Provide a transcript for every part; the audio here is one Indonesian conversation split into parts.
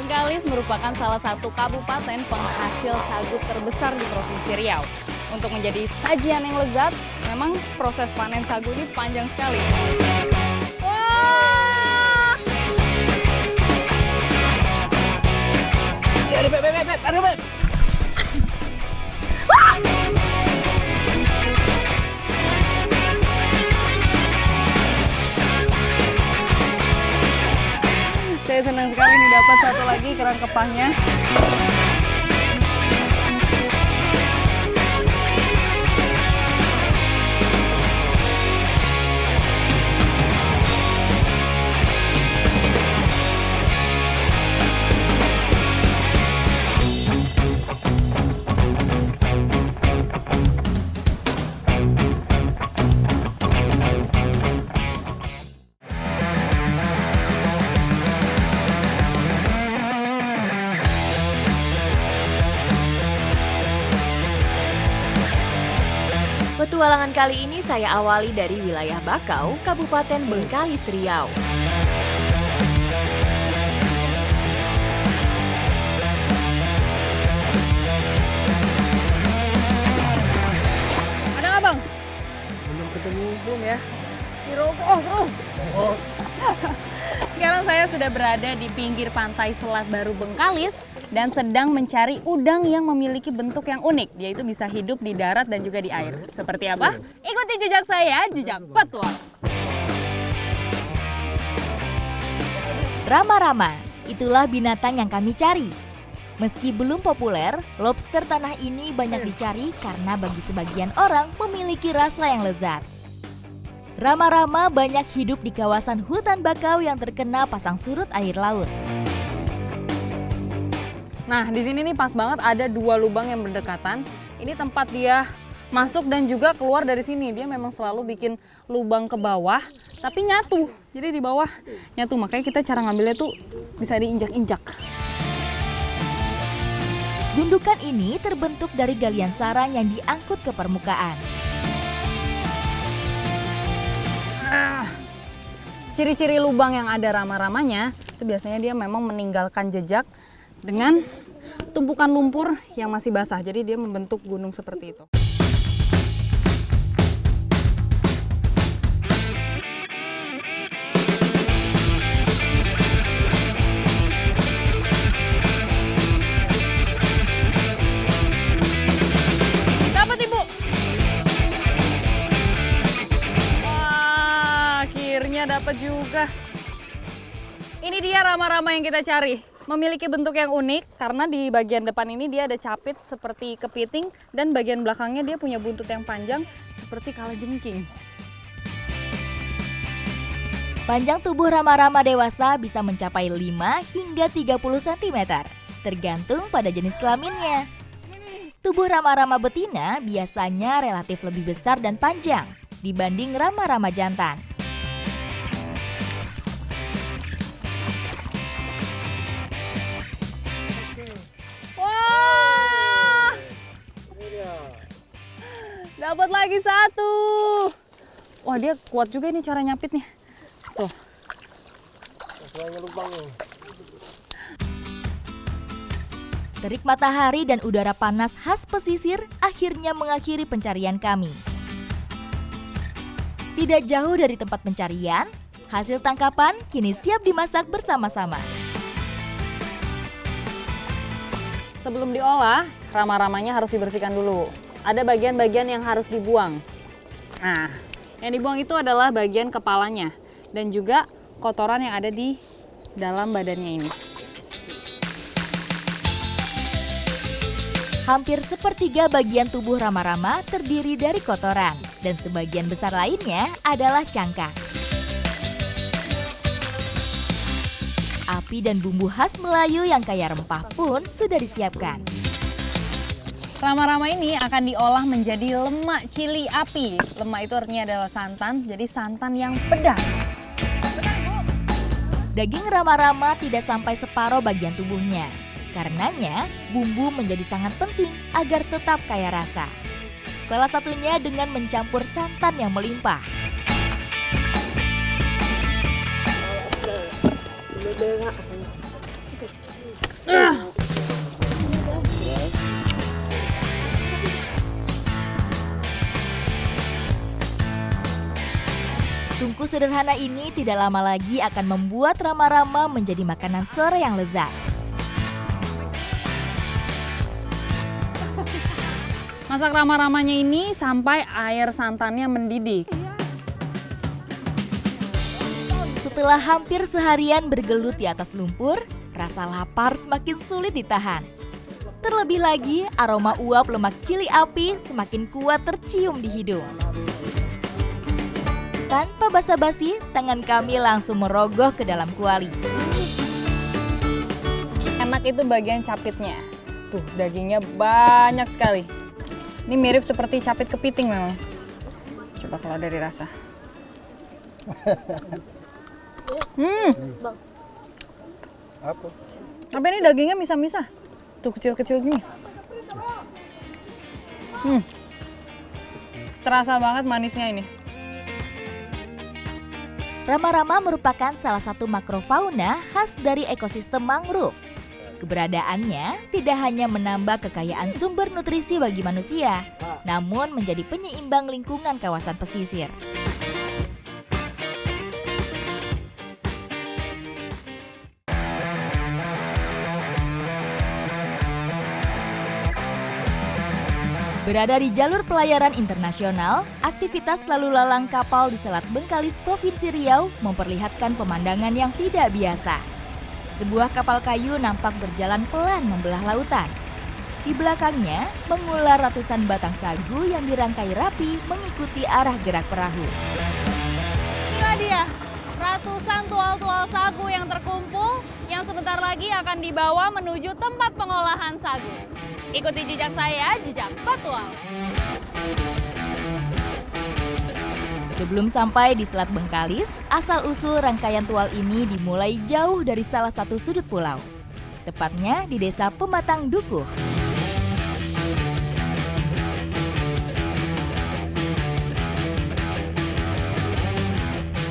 Bengkalis merupakan salah satu kabupaten penghasil sagu terbesar di Provinsi Riau. Untuk menjadi sajian yang lezat, memang proses panen sagu ini panjang sekali. Wah! Aduh, Beb, aduh, Beb. Saya senang sekali nih dapat satu lagi kerang kepahnya. Petualangan kali ini saya awali dari wilayah Bakau, Kabupaten Bengkalis, Riau. Ada nggak, Bang? Belum ketemu belum ya? Terus. Sekarang saya sudah berada di pinggir pantai Selat Baru Bengkalis dan sedang mencari udang yang memiliki bentuk yang unik, yaitu bisa hidup di darat dan juga di air. Seperti apa? Ikuti jejak saya, jejak petualang. Rama-rama, itulah binatang yang kami cari. Meski belum populer, lobster tanah ini banyak dicari karena bagi sebagian orang memiliki rasa yang lezat. Rama-rama banyak hidup di kawasan hutan bakau yang terkena pasang surut air laut. Nah, di sini nih pas banget ada dua lubang yang berdekatan. Ini tempat dia masuk dan juga keluar dari sini. Dia memang selalu bikin lubang ke bawah, tapi nyatu. Jadi di bawah nyatu. Makanya kita cara ngambilnya tuh bisa diinjak-injak. Gundukan ini terbentuk dari galian sarang yang diangkut ke permukaan. Ciri-ciri lubang yang ada rama-ramanya itu biasanya dia memang meninggalkan jejak dengan tumpukan lumpur yang masih basah. Jadi dia membentuk gunung seperti itu. Dapat, Ibu. Wah, akhirnya dapat juga. Ini dia rama-rama yang kita cari. Memiliki bentuk yang unik karena di bagian depan ini dia ada capit seperti kepiting dan bagian belakangnya dia punya buntut yang panjang seperti kalajengking. Panjang tubuh rama-rama dewasa bisa mencapai 5 hingga 30 cm, tergantung pada jenis kelaminnya. Tubuh rama-rama betina biasanya relatif lebih besar dan panjang dibanding rama-rama jantan. Dapat lagi satu. Wah, dia kuat juga ini cara nyapitnya. Tuh. Terik matahari dan udara panas khas pesisir akhirnya mengakhiri pencarian kami. Tidak jauh dari tempat pencarian, hasil tangkapan kini siap dimasak bersama-sama. Sebelum diolah, rama-ramanya harus dibersihkan dulu. Ada bagian-bagian yang harus dibuang. Nah, yang dibuang itu adalah bagian kepalanya dan juga kotoran yang ada di dalam badannya ini. Hampir sepertiga bagian tubuh rama-rama terdiri dari kotoran dan sebagian besar lainnya adalah cangkang. Api dan bumbu khas Melayu yang kaya rempah pun sudah disiapkan. Rama-rama ini akan diolah menjadi lemak cili api. Lemak itu artinya adalah santan, jadi santan yang pedas. Benar, Bu. Daging rama-rama tidak sampai separuh bagian tubuhnya. Karenanya, bumbu menjadi sangat penting agar tetap kaya rasa. Salah satunya dengan mencampur santan yang melimpah. Tungku sederhana ini tidak lama lagi akan membuat Rama-Rama menjadi makanan sore yang lezat. Masak rama-ramanya ini sampai air santannya mendidih. Setelah hampir seharian bergelut di atas lumpur, rasa lapar semakin sulit ditahan. Terlebih lagi, aroma uap lemak cili api semakin kuat tercium di hidung. Tanpa basa-basi, tangan kami langsung merogoh ke dalam kuali. Enak itu bagian capitnya. Tuh, dagingnya banyak sekali. Ini mirip seperti capit kepiting memang. Coba kalau dari rasa. Apa? Tapi ini dagingnya misah-misah. Tuh kecil-kecil gini. Terasa banget manisnya ini. Rama-Rama merupakan salah satu makrofauna khas dari ekosistem mangrove. Keberadaannya tidak hanya menambah kekayaan sumber nutrisi bagi manusia, namun menjadi penyeimbang lingkungan kawasan pesisir. Berada di jalur pelayaran internasional, aktivitas lalu lalang kapal di Selat Bengkalis, Provinsi Riau memperlihatkan pemandangan yang tidak biasa. Sebuah kapal kayu nampak berjalan pelan membelah lautan. Di belakangnya, mengular ratusan batang sagu yang dirangkai rapi mengikuti arah gerak perahu. Inilah dia, ratusan tual-tual sagu yang terkumpul yang sebentar lagi akan dibawa menuju tempat pengolahan sagu. Ikuti jejak saya, jejak petual. Sebelum sampai di Selat Bengkalis, asal-usul rangkaian tual ini dimulai jauh dari salah satu sudut pulau. Tepatnya di Desa Pematang Dukuh.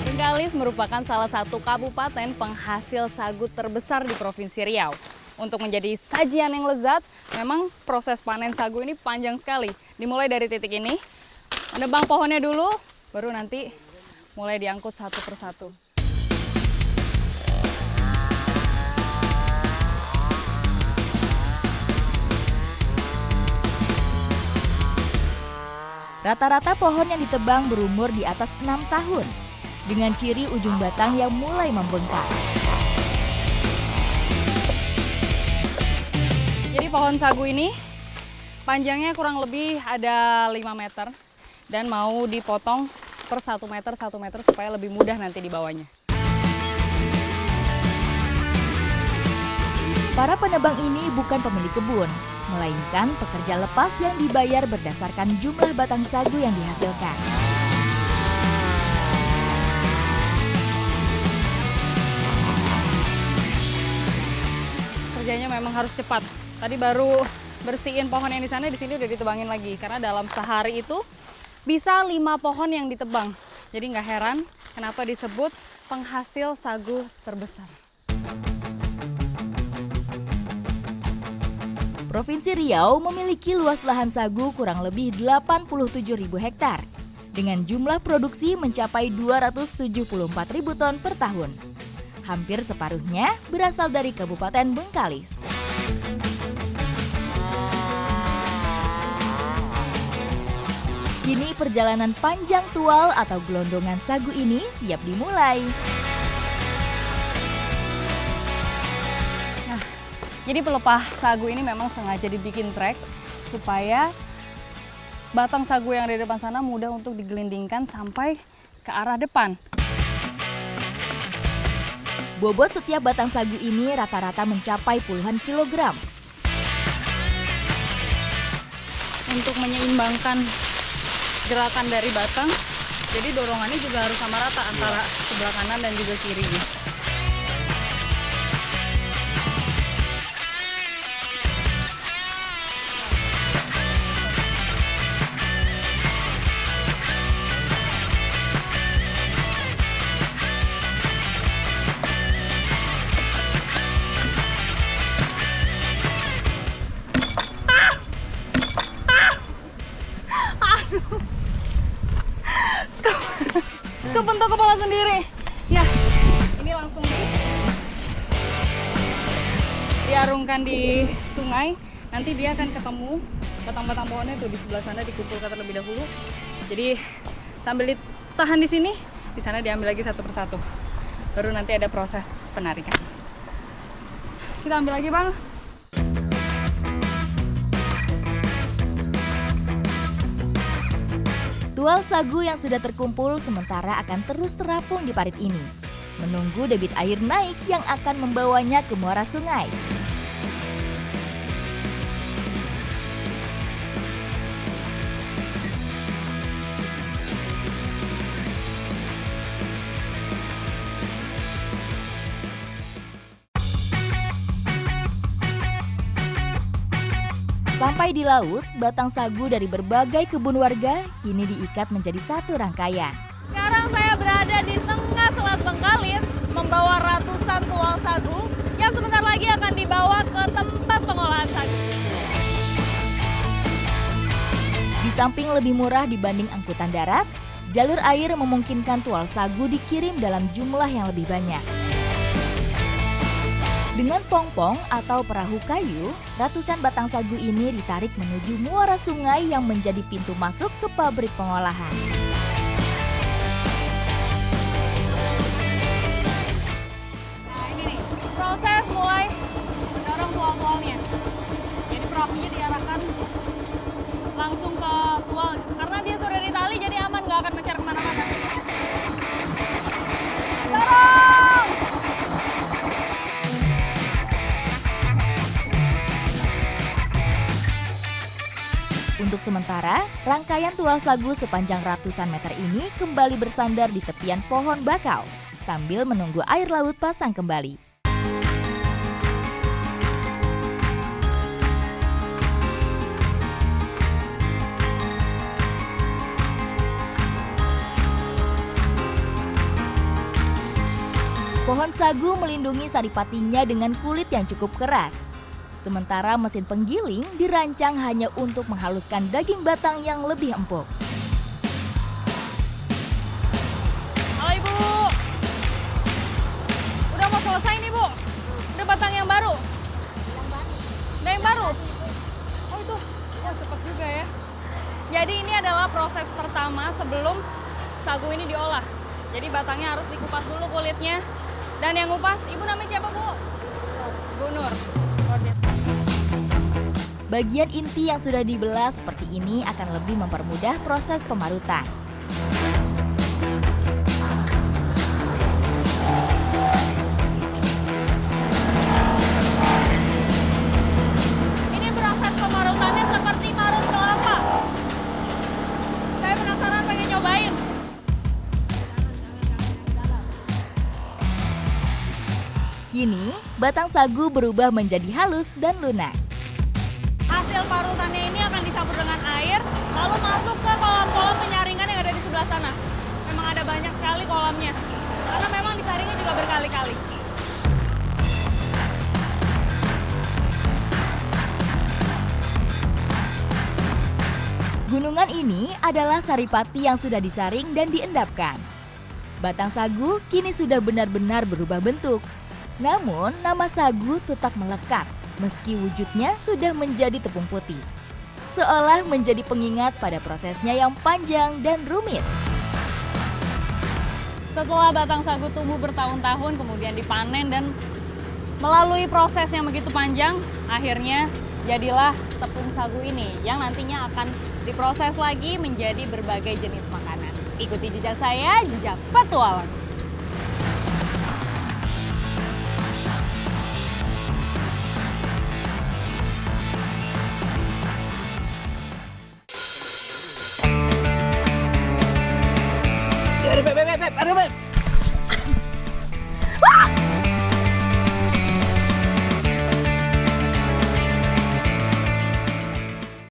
Bengkalis merupakan salah satu kabupaten penghasil sagu terbesar di Provinsi Riau. Untuk menjadi sajian yang lezat, memang proses panen sagu ini panjang sekali. Dimulai dari titik ini, menebang pohonnya dulu, baru nanti mulai diangkut satu persatu. Rata-rata pohon yang ditebang berumur di atas 6 tahun, dengan ciri ujung batang yang mulai membengkak. Jadi pohon sagu ini panjangnya kurang lebih ada 5 meter dan mau dipotong per 1 meter supaya lebih mudah nanti dibawanya. Para penebang ini bukan pemilik kebun, melainkan pekerja lepas yang dibayar berdasarkan jumlah batang sagu yang dihasilkan. Kerjanya memang harus cepat. Tadi baru bersihin pohon yang di sana, di sini udah ditebangin lagi. Karena dalam sehari itu bisa 5 pohon yang ditebang. Jadi nggak heran kenapa disebut penghasil sagu terbesar. Provinsi Riau memiliki luas lahan sagu kurang lebih 87.000 hektar. Dengan jumlah produksi mencapai 274.000 ton per tahun. Hampir separuhnya berasal dari Kabupaten Bengkalis. Kini perjalanan panjang tual atau gelondongan sagu ini siap dimulai. Nah, jadi pelepah sagu ini memang sengaja dibikin trek supaya batang sagu yang ada di depan sana mudah untuk digelindingkan sampai ke arah depan. Bobot setiap batang sagu ini rata-rata mencapai puluhan kilogram. Untuk menyeimbangkan gerakan dari batang, jadi dorongannya juga harus sama rata antara sebelah kanan dan juga kirinya. diarungkan di sungai, nanti dia akan ketemu batang-batang pohonnya tuh di sebelah sana, dikumpulkan terlebih dahulu. Jadi sambil ditahan di sini, di sana diambil lagi satu persatu. Baru nanti ada proses penarikan. Kita ambil lagi, Bang. Tual sagu yang sudah terkumpul sementara akan terus terapung di parit ini, menunggu debit air naik yang akan membawanya ke muara sungai. Sampai di laut, batang sagu dari berbagai kebun warga kini diikat menjadi satu rangkaian. Sekarang saya berada di tengah Selat Bengkalis membawa ratusan tual sagu yang sebentar lagi akan dibawa ke tempat pengolahan sagu. Di samping lebih murah dibanding angkutan darat, jalur air memungkinkan tual sagu dikirim dalam jumlah yang lebih banyak. Dengan pongpong atau perahu kayu, ratusan batang sagu ini ditarik menuju muara sungai yang menjadi pintu masuk ke pabrik pengolahan. Nah ini nih, proses mulai mendorong tual-tualnya. Jadi perahunya diarahkan langsung ke tual. Karena dia sudah ditali jadi aman, nggak akan mencar kemana-mana. Dorong! Untuk sementara, rangkaian tual sagu sepanjang ratusan meter ini kembali bersandar di tepian pohon bakau sambil menunggu air laut pasang kembali. Pohon sagu melindungi saripatinya dengan kulit yang cukup keras. Sementara mesin penggiling dirancang hanya untuk menghaluskan daging batang yang lebih empuk. Halo Ibu. Udah mau selesai nih Bu. Udah batang yang baru. Udah yang baru. Oh itu. Oh cepet juga ya. Jadi ini adalah proses pertama sebelum sagu ini diolah. Jadi batangnya harus dikupas dulu kulitnya. Dan yang ngupas, Ibu namanya siapa Bu? Bu Nur. Bagian inti yang sudah dibelah seperti ini akan lebih mempermudah proses pemarutan. Ini proses pemarutannya seperti marut kelapa. Saya penasaran pengen nyobain. Kini, batang sagu berubah menjadi halus dan lunak. Hasil parutannya ini akan dicampur dengan air, lalu masuk ke kolam-kolam penyaringan yang ada di sebelah sana. Memang ada banyak sekali kolamnya, karena memang disaringnya juga berkali-kali. Gunungan ini adalah saripati yang sudah disaring dan diendapkan. Batang sagu kini sudah benar-benar berubah bentuk. Namun, nama sagu tetap melekat meski wujudnya sudah menjadi tepung putih. Seolah menjadi pengingat pada prosesnya yang panjang dan rumit. Setelah batang sagu tumbuh bertahun-tahun, kemudian dipanen dan melalui proses yang begitu panjang, akhirnya jadilah tepung sagu ini yang nantinya akan diproses lagi menjadi berbagai jenis makanan. Ikuti jejak saya, jejak petualang. Aduh, Beb.